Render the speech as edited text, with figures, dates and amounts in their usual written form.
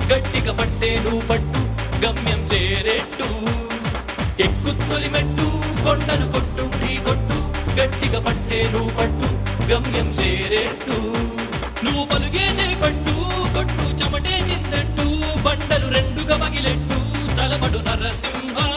గట్టిగా పట్టే నువ్వు పట్టు గమ్యం చేరేట్టు ఎక్కు తొలిమెట్టు కొండను కొట్టు ఢీ కొట్టు గట్టిగా పట్టే నువ్వు పట్టు గమ్యం చేరేట్టు నువ్వు పలుగే చేపట్టు కొట్టు చెమటే చిందట్టు బండలు రెండుగా మగిలెట్టు తలపడు నరసింహ